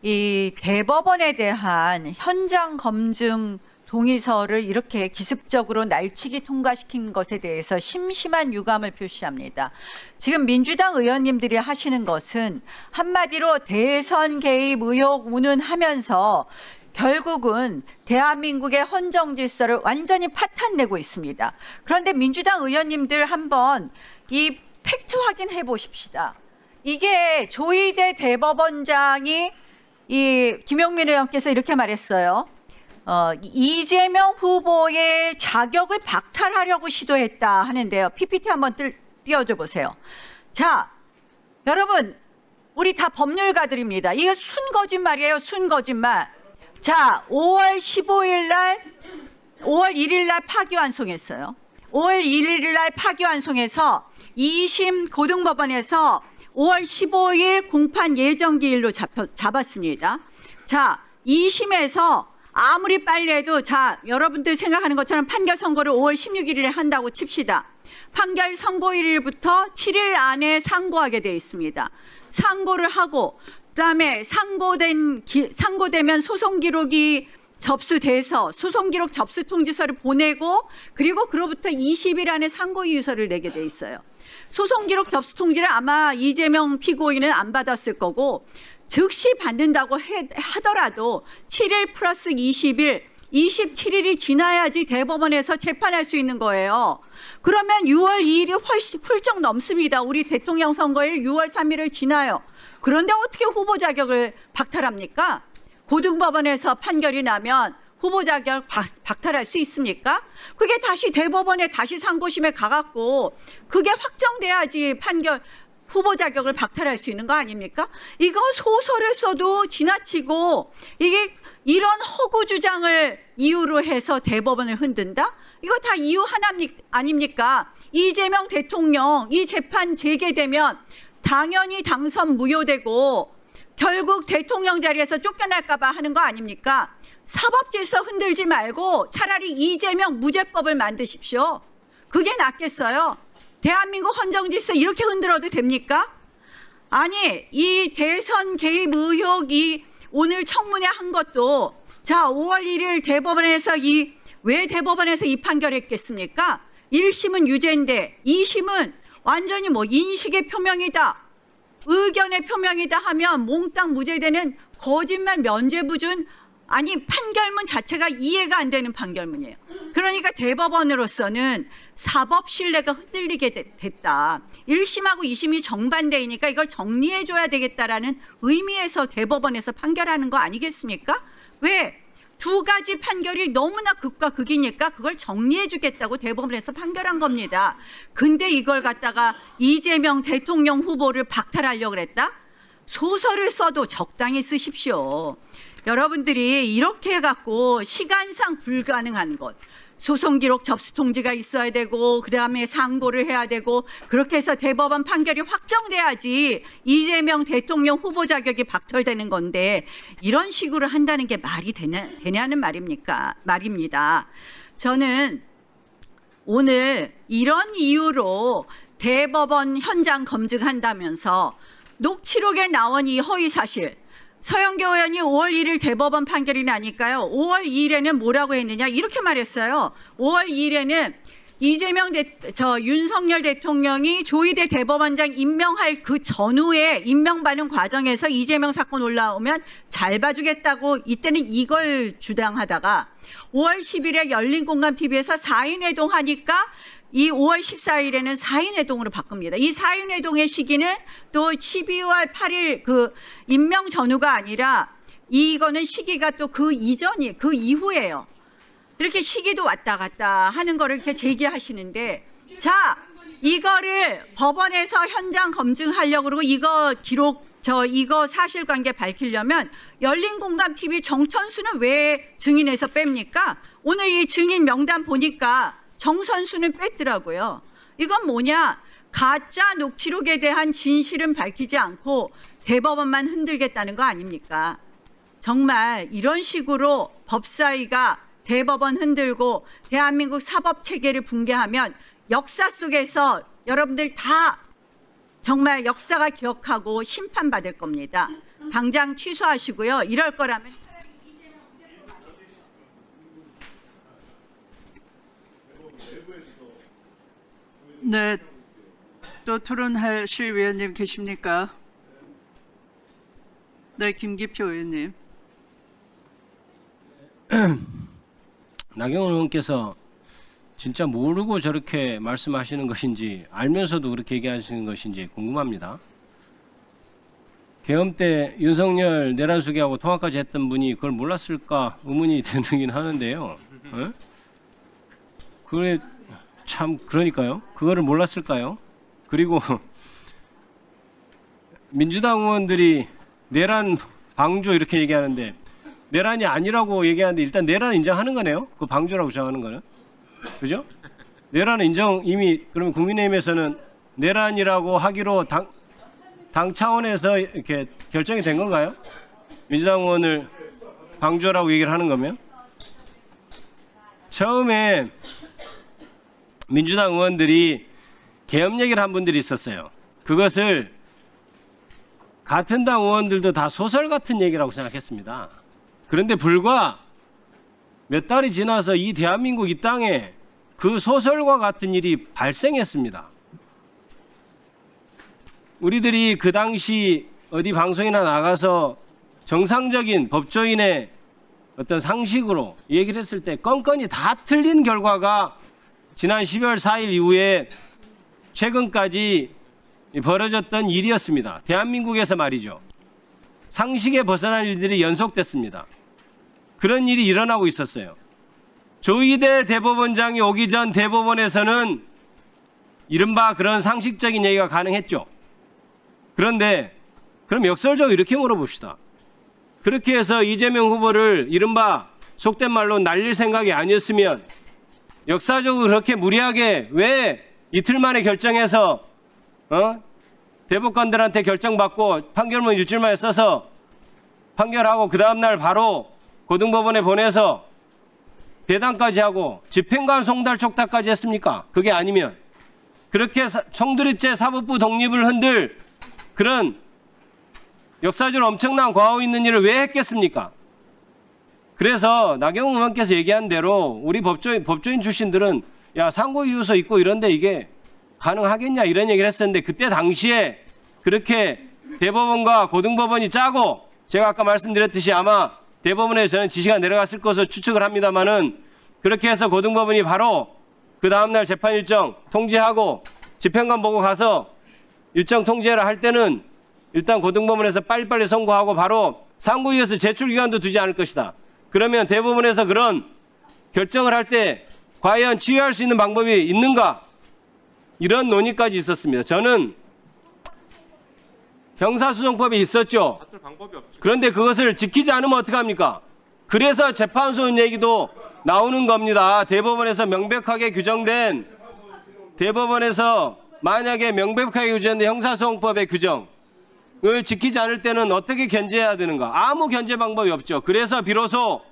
이 대법원에 대한 현장 검증 동의서를 이렇게 기습적으로 날치기 통과시킨 것에 대해서 심심한 유감을 표시합니다. 지금 민주당 의원님들이 하시는 것은 한마디로 대선 개입 의혹 운운하면서 결국은 대한민국의 헌정 질서를 완전히 파탄내고 있습니다. 그런데 민주당 의원님들 한번 이 팩트 확인해 보십시다. 이게 조희대 대법원장이 이 김용민 의원께서 이렇게 말했어요. 이재명 후보의 자격을 박탈하려고 시도했다 하는데요. PPT 한번 띄워줘 보세요. 자, 여러분, 우리 다 법률가들입니다. 이거 순거짓말이에요. 순거짓말. 자, 5월 1일 날 파기환송했어요. 5월 1일 날 파기환송해서 2심 고등법원에서 5월 15일 공판 예정기일로 잡았습니다. 자, 2심에서 아무리 빨리 해도 자, 여러분들 생각하는 것처럼 판결 선고를 5월 16일에 한다고 칩시다. 판결 선고일부터 7일 안에 상고하게 돼 있습니다. 상고를 하고 그다음에 상고되면 소송 기록이 접수돼서 소송 기록 접수 통지서를 보내고 그리고 그로부터 20일 안에 상고 이유서를 내게 돼 있어요. 소송 기록 접수 통지를 아마 이재명 피고인은 안 받았을 거고 즉시 받는다고 하더라도 7일 플러스 20일, 27일이 지나야지 대법원에서 재판할 수 있는 거예요. 그러면 6월 2일이 훌쩍 넘습니다. 우리 대통령 선거일 6월 3일을 지나요. 그런데 어떻게 후보 자격을 박탈합니까? 고등법원에서 판결이 나면 후보 자격 박탈할 수 있습니까? 그게 다시 대법원에 다시 상고심에 가갖고 그게 확정돼야지 판결 후보 자격을 박탈할 수 있는 거 아닙니까? 이거 소설을 써도 지나치고 이게 이런 허구 주장을 이유로 해서 대법원을 흔든다? 이거 다 이유 하나 아닙니까? 이재명 대통령 이 재판 재개되면 당연히 당선 무효되고 결국 대통령 자리에서 쫓겨날까 봐 하는 거 아닙니까? 사법질서 흔들지 말고 차라리 이재명 무죄법을 만드십시오. 그게 낫겠어요. 대한민국 헌정질서 이렇게 흔들어도 됩니까? 아니, 이 대선 개입 의혹이 오늘 청문회 한 것도 자, 5월 1일 대법원에서 왜 대법원에서 이 판결했겠습니까? 1심은 유죄인데 2심은 완전히 인식의 표명이다. 의견의 표명이다 하면 몽땅 무죄되는 거짓말 면죄부준 아니 판결문 자체가 이해가 안 되는 판결문이에요. 그러니까 대법원으로서는 사법 신뢰가 흔들리게 됐다. 1심하고 2심이 정반대이니까 이걸 정리해 줘야 되겠다라는 의미에서 대법원에서 판결하는 거 아니겠습니까? 왜? 두 가지 판결이 너무나 극과 극이니까 그걸 정리해 주겠다고 대법원에서 판결한 겁니다. 근데 이걸 갖다가 이재명 대통령 후보를 박탈하려고 그랬다? 소설을 써도 적당히 쓰십시오. 여러분들이 이렇게 해갖고 시간상 불가능한 것, 소송 기록 접수 통지가 있어야 되고 그다음에 상고를 해야 되고 그렇게 해서 대법원 판결이 확정돼야지 이재명 대통령 후보 자격이 박탈되는 건데 이런 식으로 한다는 게 말이 되냐는 말입니다. 저는 오늘 이런 이유로 대법원 현장 검증한다면서 녹취록에 나온 이 허위 사실 서영교 의원이 5월 1일 대법원 판결이 나니까요. 5월 2일에는 뭐라고 했느냐 이렇게 말했어요. 5월 2일에는 윤석열 대통령이 조희대 대법원장 임명할 그 전후에 임명받는 과정에서 이재명 사건 올라오면 잘 봐주겠다고 이때는 이걸 주장하다가 5월 10일에 열린공감TV에서 4인 회동하니까 이 5월 14일에는 4인 회동으로 바꿉니다. 이 4인 회동의 시기는 또 12월 8일 그 임명 전후가 아니라 이거는 시기가 또 그 이후예요. 이렇게 시기도 왔다 갔다 하는 거를 이렇게 제기하시는데 자, 이거를 법원에서 현장 검증하려고 그러고 이거 이거 사실관계 밝히려면 열린공감TV 정천수는 왜 증인에서 뺍니까? 오늘 이 증인 명단 보니까 정선수는 뺐더라고요. 이건 뭐냐? 가짜 녹취록에 대한 진실은 밝히지 않고 대법원만 흔들겠다는 거 아닙니까? 정말 이런 식으로 법사위가 대법원 흔들고 대한민국 사법체계를 붕괴하면 역사 속에서 여러분들 다 정말 역사가 기억하고 심판받을 겁니다. 당장 취소하시고요. 이럴 거라면 네, 또 토론하실 위원님 계십니까? 네, 김기표 의원님. 나경원 의원께서 진짜 모르고 저렇게 말씀하시는 것인지 알면서도 그렇게 얘기하시는 것인지 궁금합니다. 계엄 때 윤석열 내란수계하고 통화까지 했던 분이 그걸 몰랐을까 의문이 드는 하는데요. 어? 그래 참 그러니까요. 그거를 몰랐을까요? 그리고 민주당 의원들이 내란 방조 이렇게 얘기하는데 내란이 아니라고 얘기하는데 일단 내란 인정하는 거네요. 그 방조라고 주장하는 거는. 그죠? 내란은 인정 이미 그러면 국민의힘에서는 내란이라고 하기로 당 차원에서 이렇게 결정이 된 건가요? 민주당 의원을 방조라고 얘기를 하는 거면? 처음에 민주당 의원들이 계엄 얘기를 한 분들이 있었어요. 그것을 같은 당 의원들도 다 소설 같은 얘기라고 생각했습니다. 그런데 불과 몇 달이 지나서 이 대한민국 이 땅에 그 소설과 같은 일이 발생했습니다. 우리들이 그 당시 어디 방송이나 나가서 정상적인 법조인의 어떤 상식으로 얘기를 했을 때 건건이 다 틀린 결과가 지난 12월 4일 이후에 최근까지 벌어졌던 일이었습니다. 대한민국에서 말이죠. 상식에 벗어난 일들이 연속됐습니다. 그런 일이 일어나고 있었어요. 조희대 대법원장이 오기 전 대법원에서는 이른바 그런 상식적인 얘기가 가능했죠. 그런데 그럼 역설적으로 이렇게 물어봅시다. 그렇게 해서 이재명 후보를 이른바 속된 말로 날릴 생각이 아니었으면 역사적으로 그렇게 무리하게 왜 이틀 만에 결정해서 대법관들한테 결정받고 판결문 일주일 써서 판결하고 그 다음날 바로 고등법원에 보내서 배당까지 하고 집행관 송달 촉탁까지 했습니까? 그게 아니면 그렇게 총두리째 사법부 독립을 흔들 그런 역사적으로 엄청난 과오 있는 일을 왜 했겠습니까? 그래서 나경원 의원께서 얘기한 대로 우리 법조인 출신들은 야 상고이유서 있고 이런데 이게 가능하겠냐 이런 얘기를 했었는데 그때 당시에 그렇게 대법원과 고등법원이 짜고 제가 아까 말씀드렸듯이 아마 대법원에 저는 지시가 내려갔을 것으로 추측을 합니다만은 그렇게 해서 고등법원이 바로 그 다음날 재판 일정 통지하고 집행관 보고 가서 일정 통지해라 할 때는 일단 고등법원에서 빨리빨리 선고하고 바로 상고이유서 제출 기간도 두지 않을 것이다. 그러면 대법원에서 그런 결정을 할 때 과연 치유할 수 있는 방법이 있는가? 이런 논의까지 있었습니다. 저는 형사소송법이 있었죠. 그런데 그것을 지키지 않으면 어떡합니까? 그래서 재판소 얘기도 나오는 겁니다. 대법원에서 명백하게 규정된 만약에 명백하게 규정된 형사소송법의 규정을 지키지 않을 때는 어떻게 견제해야 되는가? 아무 견제 방법이 없죠. 그래서 비로소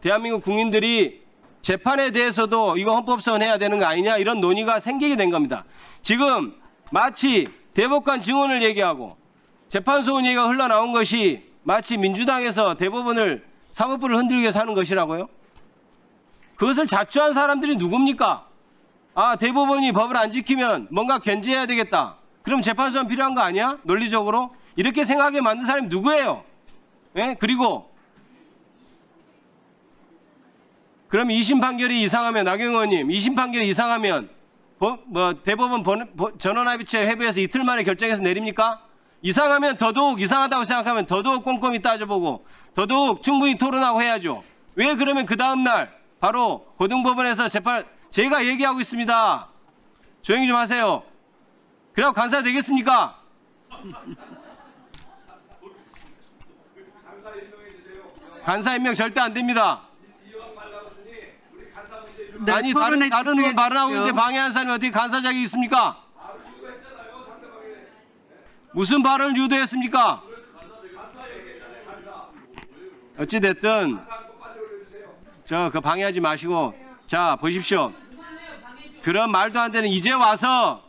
대한민국 국민들이 재판에 대해서도 이거 헌법소원 해야 되는 거 아니냐 이런 논의가 생기게 된 겁니다. 지금 마치 대법관 증언을 얘기하고 재판소원 얘기가 흘러나온 것이 마치 민주당에서 대법원을 사법부를 흔들기 위해서 하는 것이라고요? 그것을 자초한 사람들이 누굽니까? 아 대법원이 법을 안 지키면 뭔가 견제해야 되겠다. 그럼 재판소원 필요한 거 아니야? 논리적으로? 이렇게 생각하게 만든 사람이 누구예요? 예? 그리고 그럼 2심 판결이 이상하면 나경원 의원님 2심 판결이 이상하면 대법원 전원합의체 회부해서 이틀 만에 결정해서 내립니까? 이상하면 더더욱 이상하다고 생각하면 더더욱 꼼꼼히 따져보고 더더욱 충분히 토론하고 해야죠. 왜 그러면 그 다음날 바로 고등법원에서 재판 제가 얘기하고 있습니다. 조용히 좀 하세요. 그래야 간사 되겠습니까? 간사 임명 절대 안 됩니다. 네, 아니 토론에 다른 의원 발언하고 집중해 있는데 주십시오. 방해하는 사람이 어떻게 간사 자격이 있습니까? 무슨 발언을 유도했습니까? 어찌됐든 그 방해하지 마시고 자 보십시오. 그런 말도 안 되는 이제 와서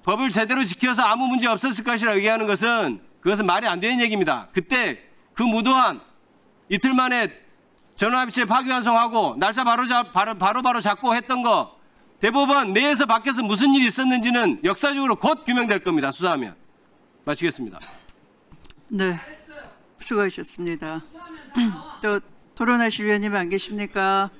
법을 제대로 지켜서 아무 문제 없었을 것이라고 얘기하는 것은 그것은 말이 안 되는 얘기입니다. 그때 그 무도한 이틀 만에 전원합의체 파기환송하고 날짜 바로 잡고 했던 거 대법원 내에서 밖에서 무슨 일이 있었는지는 역사적으로 곧 규명될 겁니다. 수사하면. 마치겠습니다. 네, 수고하셨습니다. 또 토론하실 위원님 안 계십니까?